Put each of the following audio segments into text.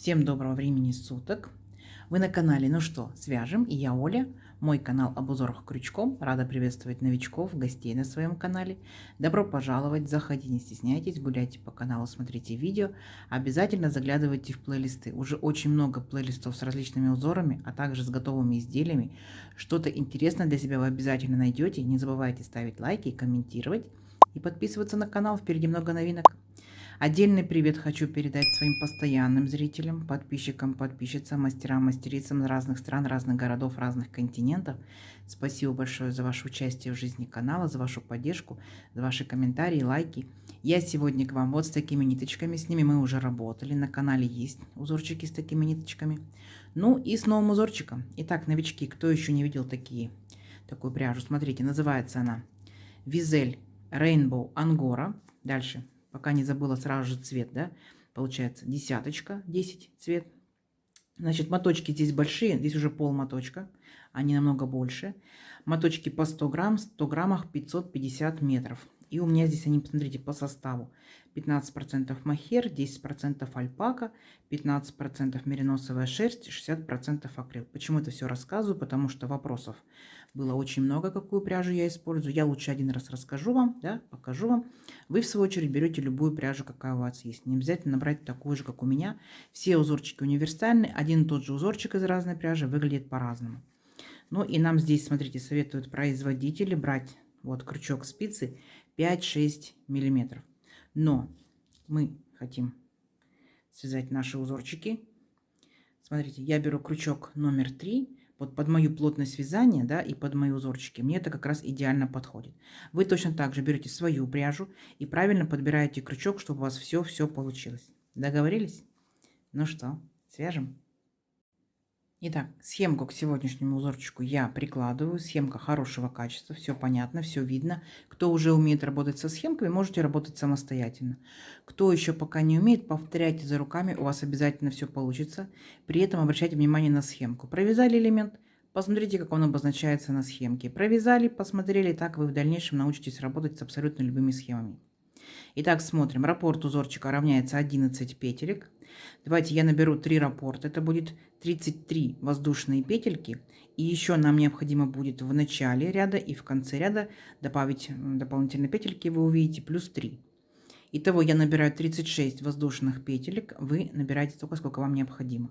Всем доброго времени суток. Вы на канале «Ну что, свяжем?» И я Оля. Мой канал об узорах крючком. Рада приветствовать новичков, гостей на своем канале. Добро пожаловать, заходите, не стесняйтесь, гуляйте по каналу, смотрите видео. Обязательно заглядывайте в плейлисты. Уже очень много плейлистов с различными узорами, а также с готовыми изделиями. Что-то интересное для себя вы обязательно найдете. Не забывайте ставить лайки, комментировать и подписываться на канал. Впереди много новинок. Отдельный привет хочу передать своим постоянным зрителям, подписчикам, подписчицам, мастерам, мастерицам разных стран, разных городов, разных континентов. Спасибо большое за ваше участие в жизни канала, за вашу поддержку, за ваши комментарии, лайки. Я сегодня к вам вот с такими ниточками, с ними мы уже работали, на канале есть узорчики с такими ниточками. Ну и с новым узорчиком. Итак, новички, кто еще не видел такую пряжу, смотрите, называется она Визель Rainbow Angora. Дальше. Пока не забыла, сразу же цвет, да, получается десяточка, 10 цвет. Значит, моточки здесь большие, здесь уже пол моточка, они намного больше. Моточки по 100 грамм, 100 граммах 550 метров. И у меня здесь они, посмотрите, по составу 15% мохер, 10% альпака, 15% мериносовая шерсть, 60% акрил. Почему это все рассказываю? Потому что вопросов было очень много, какую пряжу я использую. Я лучше один раз расскажу вам, да, покажу вам. Вы, в свою очередь, берете любую пряжу, какая у вас есть. Не обязательно брать такую же, как у меня. Все узорчики универсальны. Один и тот же узорчик из разной пряжи выглядит по-разному. Ну и нам здесь, смотрите, советуют производители брать вот крючок спицы 5-6 миллиметров. Но мы хотим связать наши узорчики. Смотрите, я беру крючок номер 3. Вот под мою плотность вязания, да, и под мои узорчики. Мне это как раз идеально подходит. Вы точно так же берете свою пряжу и правильно подбираете крючок, чтобы у вас все получилось. Договорились? Ну что, свяжем? Итак, схемку к сегодняшнему узорчику я прикладываю. Схемка хорошего качества, все понятно, все видно. Кто уже умеет работать со схемками, можете работать самостоятельно. Кто еще пока не умеет, повторяйте за руками, у вас обязательно все получится. При этом обращайте внимание на схемку. Провязали элемент, посмотрите, как он обозначается на схемке. Провязали, посмотрели, так вы в дальнейшем научитесь работать с абсолютно любыми схемами. Итак, смотрим. Раппорт узорчика равняется 11 петелек. Давайте я наберу 3 раппорта. Это будет 33 воздушные петельки. И еще нам необходимо будет в начале ряда и в конце ряда добавить дополнительные петельки. Вы увидите плюс 3. Итого я набираю 36 воздушных петелек. Вы набираете столько, сколько вам необходимо.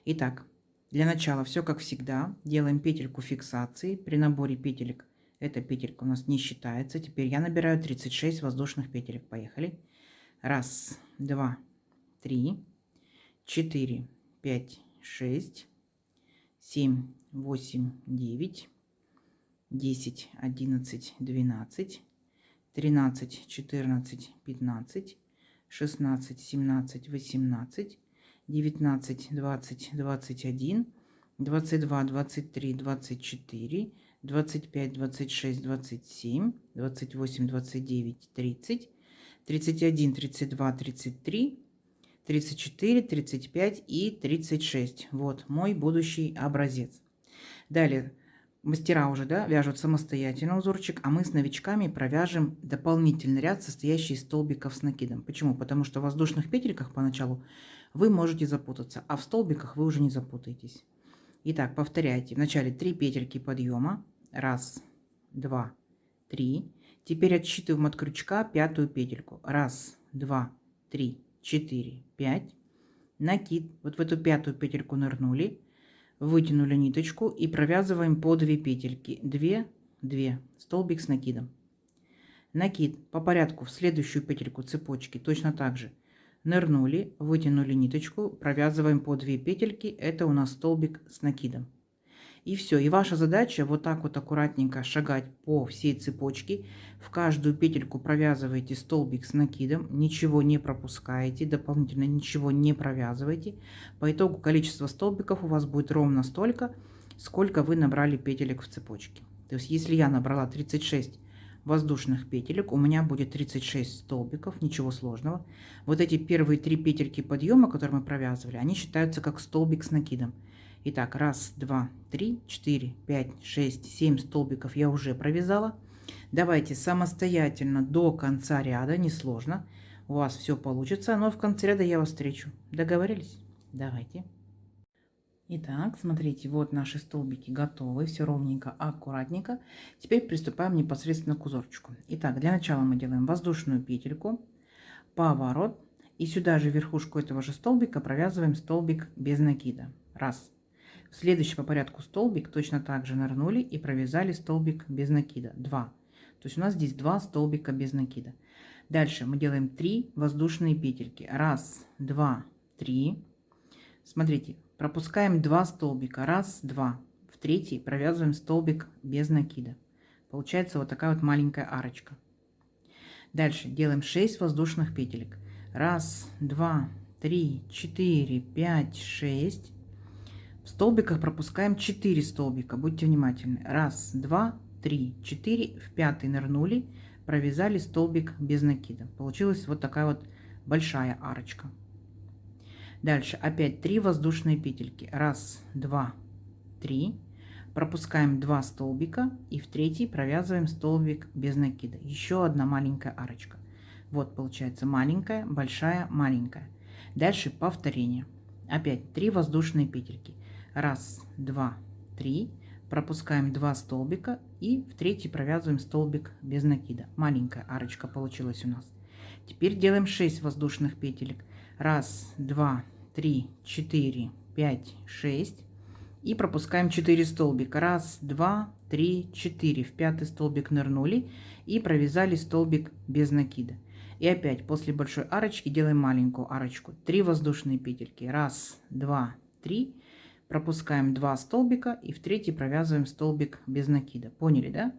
Итак, для начала все как всегда. Делаем петельку фиксации. При наборе петелек эта петелька у нас не считается. Теперь я набираю 36 воздушных петелек. Поехали. 1, 2, 3, 4, 5, 6, 7, 8, 9, 10, 11, 12, 13, 14, 15, 16, 17, 18, 19, 20, 21, 22, 23, 24, 25, 26, 27, 28, 29, 30, 31, 32, 33, 34, 35 и 36. Вот мой будущий образец. Далее мастера уже, да, вяжут самостоятельно узорчик, а мы с новичками провяжем дополнительный ряд, состоящий из столбиков с накидом. Почему? Потому что в воздушных петельках поначалу вы можете запутаться, а в столбиках вы уже не запутаетесь. Итак, повторяйте. Вначале 3 петельки подъема. 1, 2, 3. Теперь отсчитываем от крючка 5-ю петельку. 1, 2, 3, 4, 5. Накид. Вот в эту 5-ю петельку нырнули. Вытянули ниточку и провязываем по 2 петельки. 2, 2. Столбик с накидом. Накид. По порядку в следующую петельку цепочки точно так же. Нырнули, вытянули ниточку, провязываем по 2 петельки. Это у нас столбик с накидом. И все. И ваша задача вот так вот аккуратненько шагать по всей цепочке. В каждую петельку провязываете столбик с накидом. Ничего не пропускаете. Дополнительно ничего не провязываете. По итогу количество столбиков у вас будет ровно столько, сколько вы набрали петелек в цепочке. То есть если я набрала 36 воздушных петелек, у меня будет 36 столбиков, ничего сложного. Вот эти первые 3 петельки подъема, которые мы провязывали, они считаются как столбик с накидом. Итак, 1, 2, 3, 4, 5, 6, 7 столбиков я уже провязала. Давайте самостоятельно до конца ряда, несложно. У вас все получится, но в конце ряда я вас встречу. Договорились? Давайте. Итак, смотрите, вот наши столбики готовы, все ровненько, аккуратненько. Теперь приступаем непосредственно к узорчику. Итак, для начала мы делаем воздушную петельку, поворот, и сюда же верхушку этого же столбика провязываем столбик без накида. Раз. В следующий по порядку столбик точно так же нырнули и провязали столбик без накида. 2. То есть у нас здесь 2 столбика без накида. Дальше мы делаем 3 воздушные петельки. Раз, два, три. Смотрите, пропускаем 2 столбика. Раз, два. В третий провязываем столбик без накида. Получается вот такая вот маленькая арочка. Дальше делаем 6 воздушных петелек. Раз, два, три, 4, 5, 6. В столбиках пропускаем 4 столбика. Будьте внимательны. Раз, два, три, 4. В пятый нырнули, провязали столбик без накида. Получилась вот такая вот большая арочка. Дальше опять 3 воздушные петельки. Раз, два, три. Пропускаем 2 столбика и в третий провязываем столбик без накида. Еще одна маленькая арочка. Вот получается маленькая, большая, маленькая. Дальше повторение. Опять 3 воздушные петельки. Раз, два, три. Пропускаем 2 столбика и в третий провязываем столбик без накида. Маленькая арочка получилась у нас. Теперь делаем 6 воздушных петелек. Раз, два, три, 4, 5, 6. И пропускаем 4 столбика. Раз, два, три, 4. В пятый столбик нырнули и провязали столбик без накида. И опять после большой арочки делаем маленькую арочку. 3 воздушные петельки. Раз, два, три. Пропускаем 2 столбика и в третий провязываем столбик без накида. Поняли, да?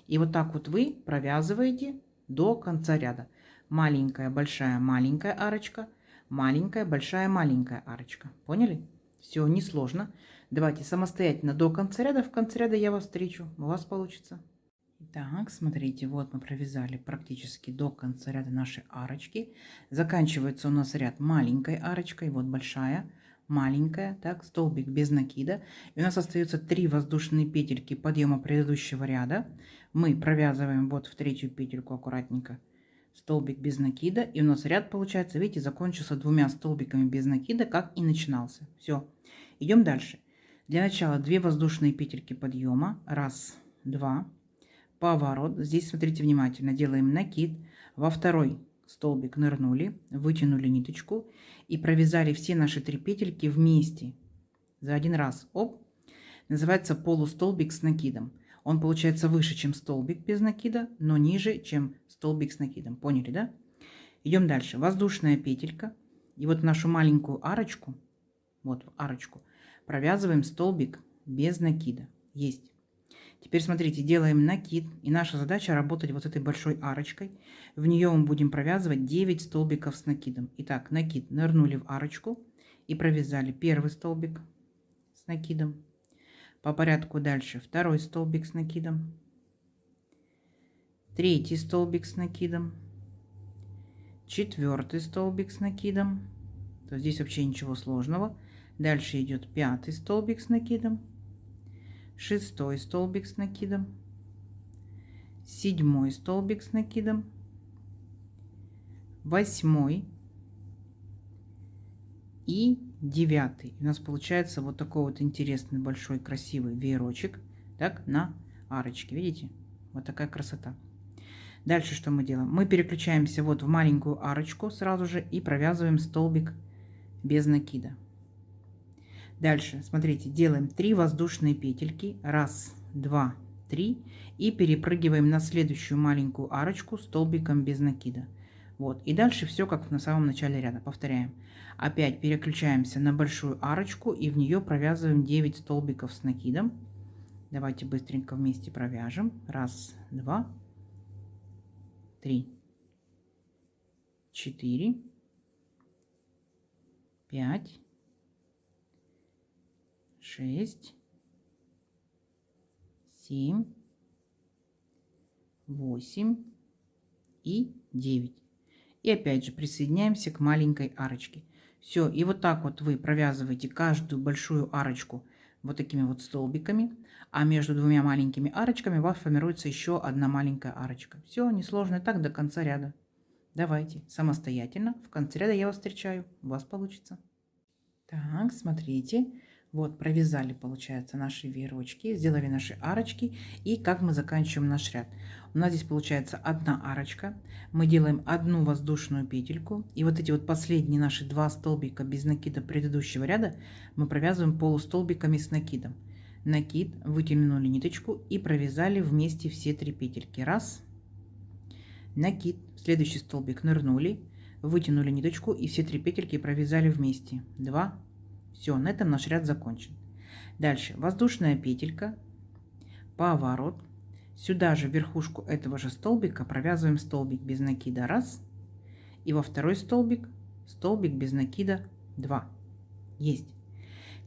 И вот так вот вы провязываете до конца ряда. Маленькая, большая, маленькая арочка. Маленькая, большая, маленькая арочка. Поняли? Все, несложно. Давайте самостоятельно до конца ряда. В конце ряда я вас встречу. У вас получится. Так, смотрите, вот мы провязали практически до конца ряда наши арочки. Заканчивается у нас ряд маленькой арочкой. Вот большая, маленькая. Так, столбик без накида. И у нас остается 3 воздушные петельки подъема предыдущего ряда. Мы провязываем вот в третью петельку аккуратненько столбик без накида, и у нас ряд получается, видите, закончился 2 столбиками без накида, как и начинался. Все, идем дальше. Для начала 2 воздушные петельки подъема. Раз, два. Поворот. Здесь смотрите внимательно, делаем накид. Во второй столбик нырнули, вытянули ниточку и провязали все наши 3 петельки вместе за один раз. Оп. Называется полустолбик с накидом. Он получается выше, чем столбик без накида, но ниже, чем столбик с накидом. Поняли, да? Идем дальше. Воздушная петелька. И вот нашу маленькую арочку, вот арочку, провязываем столбик без накида. Есть. Теперь смотрите, делаем накид. И наша задача работать вот с этой большой арочкой. В нее мы будем провязывать 9 столбиков с накидом. Итак, накид. Нырнули в арочку и провязали первый столбик с накидом. По порядку дальше второй столбик с накидом, третий столбик с накидом, четвертый столбик с накидом. То здесь вообще ничего сложного. Дальше идет 5 столбик с накидом, 6 столбик с накидом, 7 столбик с накидом, 8 и 9. У нас получается вот такой вот интересный большой красивый веерочек, так, на арочке. Видите? Вот такая красота. Дальше что мы делаем? Мы переключаемся вот в маленькую арочку сразу же и провязываем столбик без накида. Дальше, смотрите, делаем 3 воздушные петельки. Раз, два, три. И перепрыгиваем на следующую маленькую арочку столбиком без накида. Вот. И дальше все как на самом начале ряда. Повторяем. Опять переключаемся на большую арочку и в нее провязываем 9 столбиков с накидом. Давайте быстренько вместе провяжем. Раз, два, три, 4, 5, 6, 7, 8 и 9. И опять же присоединяемся к маленькой арочке. Все, и вот так вот вы провязываете каждую большую арочку вот такими вот столбиками, а между 2 маленькими арочками у вас формируется еще одна маленькая арочка. Все, несложно, так до конца ряда. Давайте самостоятельно. В конце ряда я вас встречаю. У вас получится. Так, смотрите. Вот, провязали, получается, наши веерочки, сделали наши арочки. И как мы заканчиваем наш ряд? У нас здесь получается одна арочка. Мы делаем одну воздушную петельку. И вот эти вот последние наши два столбика без накида предыдущего ряда мы провязываем полустолбиками с накидом. Накид, вытянули ниточку и провязали вместе все три петельки. Раз, накид, в следующий столбик нырнули, вытянули ниточку и все три петельки провязали вместе. 2. Все, на этом наш ряд закончен. Дальше воздушная петелька, поворот. Сюда же в верхушку этого же столбика провязываем столбик без накида 1. И во второй столбик без накида 2. Есть.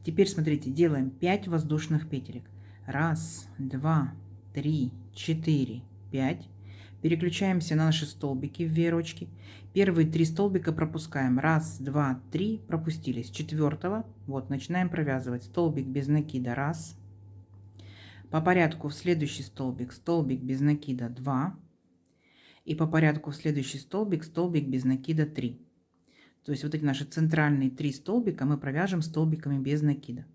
Теперь смотрите, делаем 5 воздушных петелек. 1, 2, 3, 4, 5. Переключаемся на наши столбики в веерочки. Первые 3 столбика пропускаем. 1, 2, 3, пропустили. С 4 вот начинаем провязывать столбик без накида 1. По порядку в следующий столбик без накида 2. И по порядку в следующий столбик без накида 3. То есть вот эти наши центральные 3 столбика мы провяжем столбиками без накида.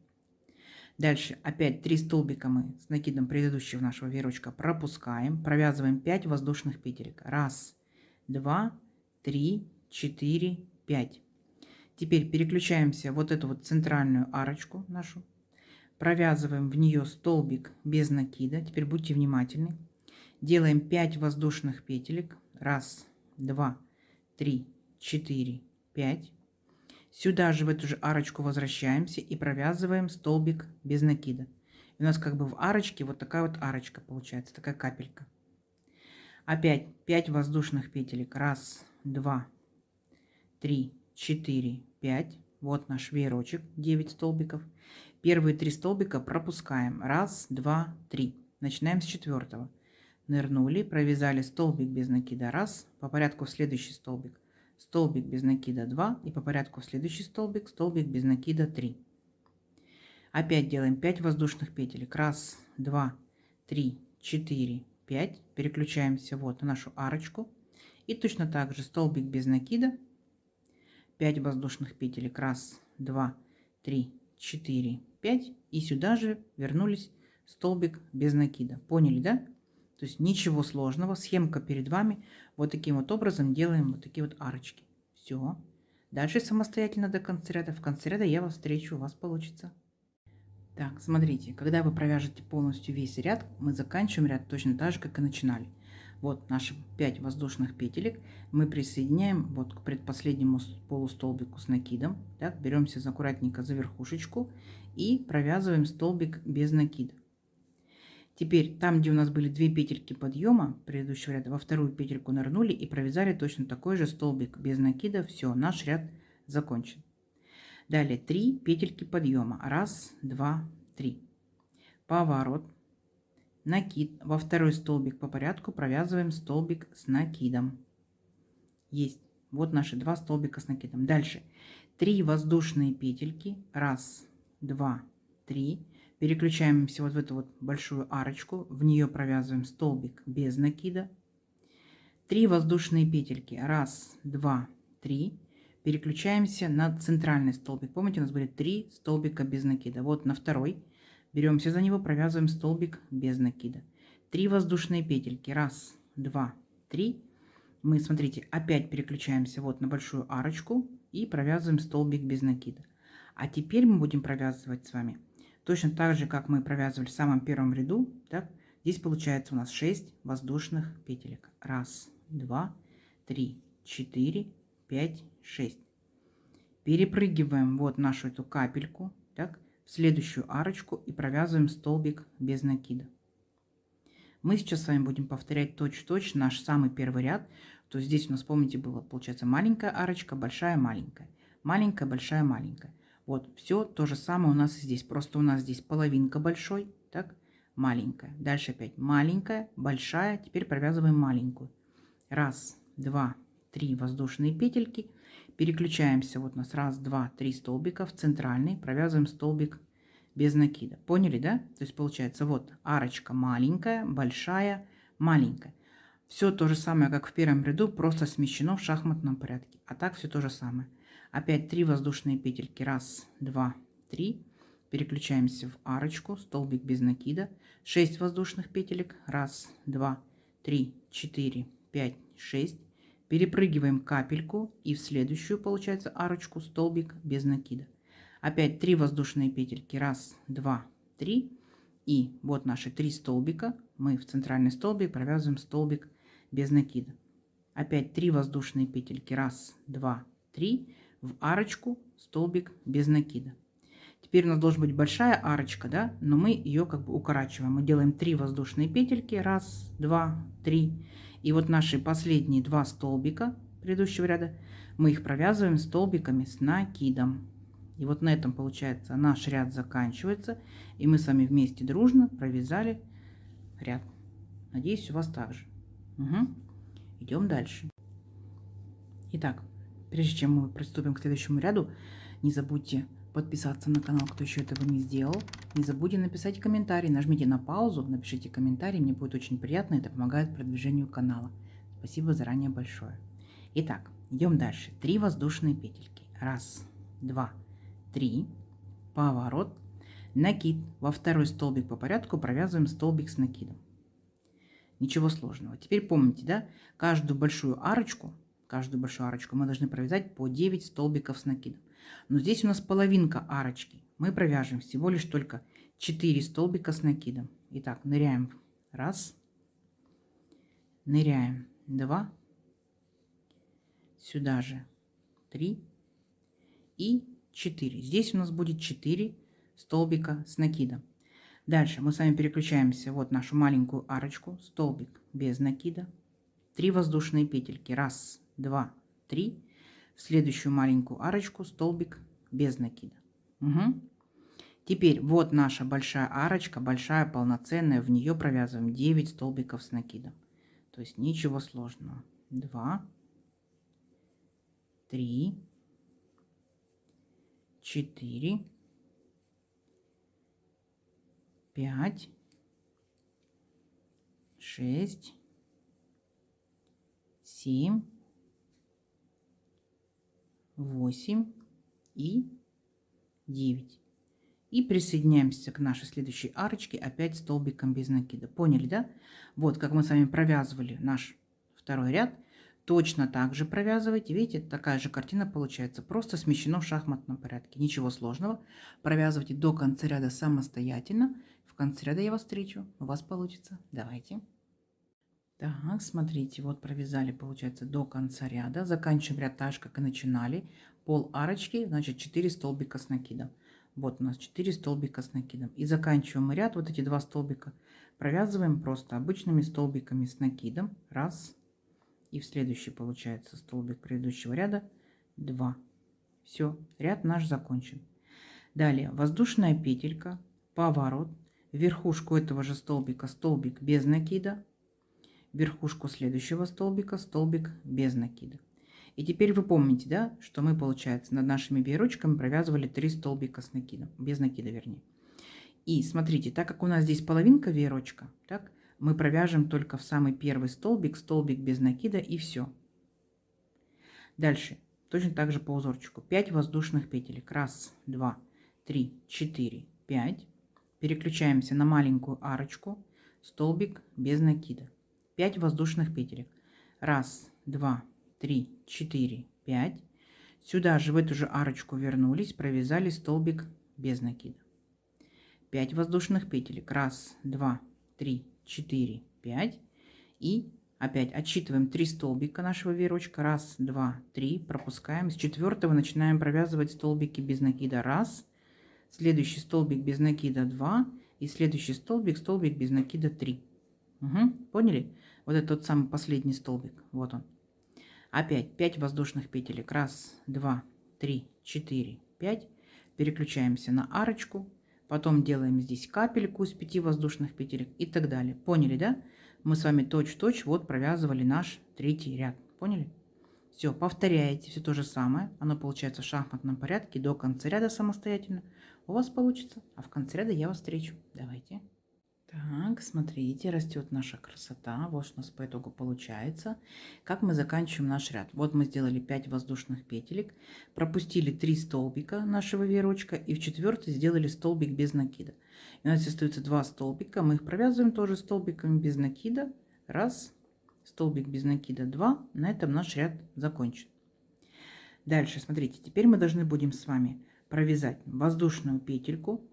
Дальше опять 3 столбика мы с накидом предыдущего нашего веерочка пропускаем, провязываем 5 воздушных петелек. 1, 2, 3, 4, 5. Теперь переключаемся вот эту вот центральную арочку нашу, провязываем в нее столбик без накида. Теперь будьте внимательны. Делаем 5 воздушных петелек. 1, 2, 3, 4, 5. Сюда же в эту же арочку возвращаемся и провязываем столбик без накида. И у нас как бы в арочке вот такая вот арочка получается, такая капелька. Опять 5 воздушных петелек. 1, 2, 3, 4, 5. Вот наш веерочек, 9 столбиков. Первые 3 столбика пропускаем. 1, 2, 3. Начинаем с 4. Нырнули, провязали столбик без накида 1. По порядку в следующий столбик без накида 2 и по порядку в следующий столбик без накида 3. Опять делаем 5 воздушных петелек. 1, 2, 3, 4, 5. Переключаемся вот на нашу арочку. И точно так же столбик без накида, 5 воздушных петелек. 1, 2, 3, 4, 5. И сюда же вернулись столбик без накида. Поняли, да? То есть ничего сложного, схемка перед вами. Вот таким вот образом делаем вот такие вот арочки. Все. Дальше самостоятельно до конца ряда. В конце ряда я вас встречу, у вас получится. Так, смотрите, когда вы провяжете полностью весь ряд, мы заканчиваем ряд точно так же, как и начинали. Вот наши 5 воздушных петелек мы присоединяем вот к предпоследнему полустолбику с накидом. Так, беремся аккуратненько за верхушечку и провязываем столбик без накида. Теперь там, где у нас были 2 петельки подъема предыдущего ряда, во вторую петельку нырнули и провязали точно такой же столбик без накида. Все, наш ряд закончен. Далее 3 петельки подъема. 1, 2, 3. Поворот. Накид. Во второй столбик по порядку провязываем столбик с накидом. Есть. Вот наши 2 столбика с накидом. Дальше 3 воздушные петельки. 1, 2, 3. Переключаемся вот в эту вот большую арочку. В нее провязываем столбик без накида. 3 воздушные петельки. 1, 2, 3. Переключаемся на центральный столбик. Помните, у нас были 3 столбика без накида. Вот на второй. Беремся за него, провязываем столбик без накида. 3 воздушные петельки. 1, 2, 3. Мы, смотрите, опять переключаемся вот на большую арочку и провязываем столбик без накида. А теперь мы будем провязывать с вами точно так же, как мы провязывали в самом первом ряду. Так? Здесь получается у нас 6 воздушных петелек. 1, 2, 3, 4, 5, 6. Перепрыгиваем вот нашу эту капельку, так, в следующую арочку и провязываем столбик без накида. Мы сейчас с вами будем повторять точь-в-точь наш самый первый ряд. То есть здесь у нас, помните, было, получается, маленькая арочка, большая, маленькая. Маленькая, большая, маленькая. Вот, все то же самое у нас и здесь. Просто у нас здесь половинка большой, так, маленькая. Дальше опять маленькая, большая. Теперь провязываем маленькую. 1, 2, 3 воздушные петельки. Переключаемся. Вот у нас 1, 2, 3 столбика в центральный. Провязываем столбик без накида. Поняли, да? То есть получается вот арочка маленькая, большая, маленькая. Все то же самое, как в первом ряду, просто смещено в шахматном порядке. А так все то же самое. Опять 3 воздушные петельки. Раз, два, три. Переключаемся в арочку, столбик без накида. 6 воздушных петелек. Раз, два, три, 4, 5, 6. Перепрыгиваем капельку и в следующую, получается, арочку, столбик без накида. Опять 3 воздушные петельки. Раз, два, три. И вот наши 3 столбика. Мы в центральный столбик провязываем столбик без накида. Опять 3 воздушные петельки. Раз, два, три. В арочку, столбик без накида. Теперь у нас должна быть большая арочка, да, но мы ее как бы укорачиваем. Мы делаем 3 воздушные петельки. Раз, два, три. И вот наши последние 2 столбика предыдущего ряда, мы их провязываем столбиками с накидом. И вот на этом, получается, наш ряд заканчивается. И мы с вами вместе дружно провязали ряд. Надеюсь, у вас также. Угу. Идем дальше. Итак, прежде чем мы приступим к следующему ряду, не забудьте подписаться на канал, кто еще этого не сделал. Не забудьте написать комментарий, нажмите на паузу, напишите комментарий, мне будет очень приятно, это помогает продвижению канала. Спасибо заранее большое. Итак, идем дальше. 3 воздушные петельки. Раз, два, три. Поворот. Накид. Во второй столбик по порядку провязываем столбик с накидом. Ничего сложного. Теперь помните, да, каждую большую арочку мы должны провязать по 9 столбиков с накидом. Но здесь у нас половинка арочки. Мы провяжем всего лишь только 4 столбика с накидом. Итак, ныряем. Раз. Ныряем. 2. Сюда же 3. И 4. Здесь у нас будет 4 столбика с накидом. Дальше мы с вами переключаемся вот нашу маленькую арочку. Столбик без накида. 3 воздушные петельки. Раз, два, три. В следующую маленькую арочку столбик без накида. Угу. Теперь вот наша большая арочка, большая, полноценная. В нее провязываем 9 столбиков с накидом. То есть ничего сложного. 2, 3, 4, 5, 6, 7, 8 и 9. И присоединяемся к нашей следующей арочке опять столбиком без накида. Поняли, да? Вот как мы с вами провязывали наш второй ряд. Точно так же провязывайте. Видите, такая же картина получается. Просто смещено в шахматном порядке. Ничего сложного. Провязывайте до конца ряда самостоятельно. В конце ряда я вас встречу. У вас получится. Давайте. Так, смотрите, вот провязали, получается, до конца ряда. Заканчиваем ряд так же, как и начинали. Пол арочки, значит, 4 столбика с накидом. Вот у нас 4 столбика с накидом. И заканчиваем ряд, вот эти 2 столбика провязываем просто обычными столбиками с накидом. Раз. И в следующий, получается, столбик предыдущего ряда 2. Все, ряд наш закончен. Далее воздушная петелька, поворот. В верхушку этого же столбика столбик без накида. Верхушку следующего столбика столбик без накида. И теперь вы помните, да, что мы, получается, над нашими веерочками провязывали 3 столбика с накидом, без накида, вернее. И смотрите, так как у нас здесь половинка веерочка, так, мы провяжем только в самый первый столбик, столбик без накида, и все. Дальше точно так же по узорчику. 5 воздушных петелек. Раз, два, три, 4, 5. Переключаемся на маленькую арочку, столбик без накида. 5 воздушных петелек. Раз, два, три, 4, 5. Сюда же в эту же арочку вернулись, провязали столбик без накида. 5 воздушных петелек. Раз, два, три, 4, 5. И опять отсчитываем 3 столбика нашего веерочка. Раз, два, три. Пропускаем. С 4-го начинаем провязывать столбики без накида. Раз. Следующий столбик без накида 2. И следующий столбик, столбик без накида 3. Угу, поняли? Вот это тот самый последний столбик. Вот он. Опять 5 воздушных петелек. Раз, два, три, 4, 5. Переключаемся на арочку. Потом делаем здесь капельку из 5 воздушных петелек и так далее. Поняли, да? Мы с вами точь-в-точь вот провязывали наш третий ряд. Поняли? Все, повторяете все то же самое. Оно получается в шахматном порядке до конца ряда самостоятельно. У вас получится. А в конце ряда я вас встречу. Давайте. Так, смотрите, растет наша красота. Вот что у нас по итогу получается. Как мы заканчиваем наш ряд? Вот мы сделали 5 воздушных петелек, пропустили 3 столбика нашего веерочка и в четвертый сделали столбик без накида. И у нас остается 2 столбика. Мы их провязываем тоже столбиками без накида. Раз, столбик без накида, 2. На этом наш ряд закончен. Дальше, смотрите, теперь мы должны будем с вами провязать воздушную петельку,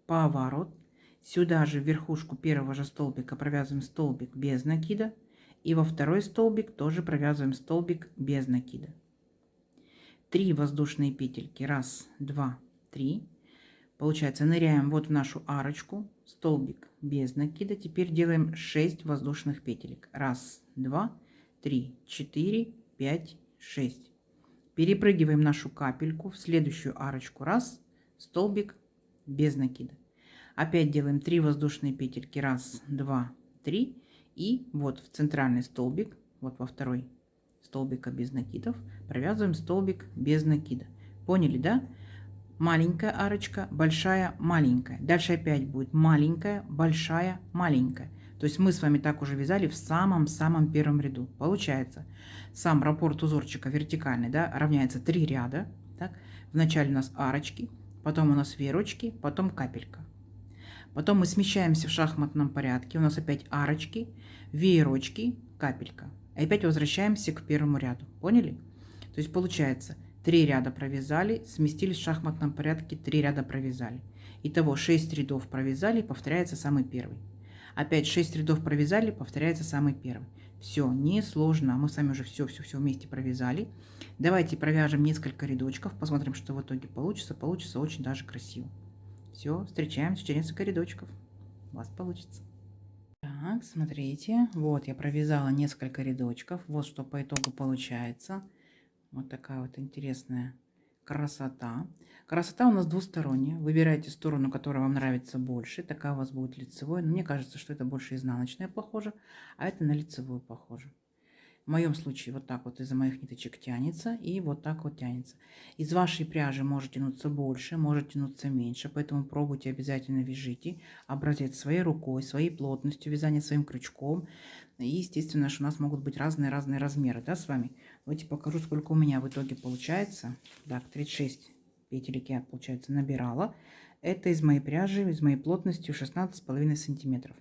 поворот. Сюда же в верхушку первого же столбика провязываем столбик без накида. И во второй столбик тоже провязываем столбик без накида. 3 воздушные петельки. Раз, два, три. Получается, ныряем вот в нашу арочку. Столбик без накида. Теперь делаем 6 воздушных петелек. Раз, два, три, 4, 5, 6. Перепрыгиваем нашу капельку в следующую арочку. Раз, столбик без накида. Опять делаем 3 воздушные петельки. Раз, два, три. И вот в центральный столбик, вот во второй столбика без накидов, провязываем столбик без накида. Поняли, да? Маленькая арочка, большая, маленькая. Дальше опять будет маленькая, большая, маленькая. То есть мы с вами так уже вязали в самом-самом первом ряду. Получается, сам раппорт узорчика вертикальный, да, равняется 3 ряда. Так? Вначале у нас арочки, потом у нас веерочки, потом капелька. Потом мы смещаемся в шахматном порядке. У нас опять арочки, веерочки, капелька. И опять возвращаемся к первому ряду. Поняли? То есть получается 3 ряда провязали, сместились в шахматном порядке, 3 ряда провязали. Итого 6 рядов провязали, повторяется самый первый. Опять 6 рядов провязали, повторяется самый первый. Все, не сложно. Мы с вами уже все вместе провязали. Давайте провяжем несколько рядочков, посмотрим, что в итоге получится. Получится очень даже красиво. Все, встречаемся через несколько рядочков. У вас получится. Так, смотрите. Вот я провязала несколько рядочков. Вот что по итогу получается. Вот такая вот интересная красота. Красота у нас двусторонняя. Выбирайте сторону, которая вам нравится больше. Такая у вас будет лицевой. Но мне кажется, что это больше изнаночная похоже, а это на лицевую похоже. В моем случае вот так вот из-за моих ниточек тянется и вот так вот тянется. Из вашей пряжи может тянуться больше, может тянуться меньше, поэтому пробуйте, обязательно вяжите образец своей рукой, своей плотностью вязания, своим крючком. И естественно, что у нас могут быть разные размеры, да, с вами. Давайте покажу, сколько у меня в итоге получается. Так, 36 петелек я, получается, набирала. Это из моей пряжи, из моей плотностью 16,5 сантиметров.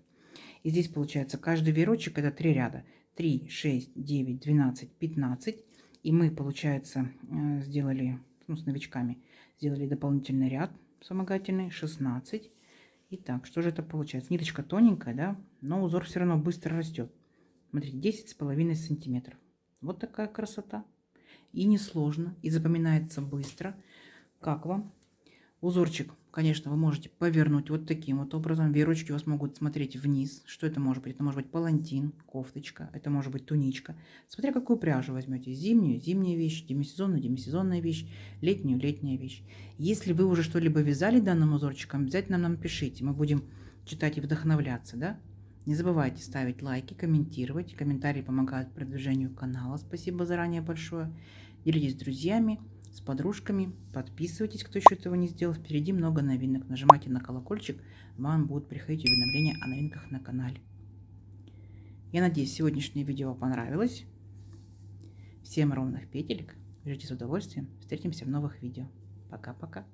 И здесь получается каждый веерочек это 3 ряда. 3, 6, 9, 12, 15. И мы, получается, сделали, ну, с новичками, сделали дополнительный ряд вспомогательный, 16. Итак, что же это получается? Ниточка тоненькая, да, но узор все равно быстро растет. Смотрите, 10,5 сантиметров. Вот такая красота. И несложно, и запоминается быстро. Как вам? Узорчик, конечно, вы можете повернуть вот таким вот образом. Веерочки у вас могут смотреть вниз. Что это может быть? Это может быть палантин, кофточка, это может быть туничка. Смотря какую пряжу возьмете. Зимнюю, зимняя вещь, демисезонную, демисезонная вещь, летнюю, летняя вещь. Если вы уже что-либо вязали данным узорчиком, обязательно нам пишите. Мы будем читать и вдохновляться, да? Не забывайте ставить лайки, комментировать. Комментарии помогают продвижению канала. Спасибо заранее большое. Делитесь с друзьями, с подружками. Подписывайтесь, кто еще этого не сделал. Впереди много новинок. Нажимайте на колокольчик, вам будут приходить уведомления о новинках на канале. Я надеюсь, сегодняшнее видео понравилось. Всем ровных петелек. Ждите с удовольствием. Встретимся в новых видео. Пока-пока.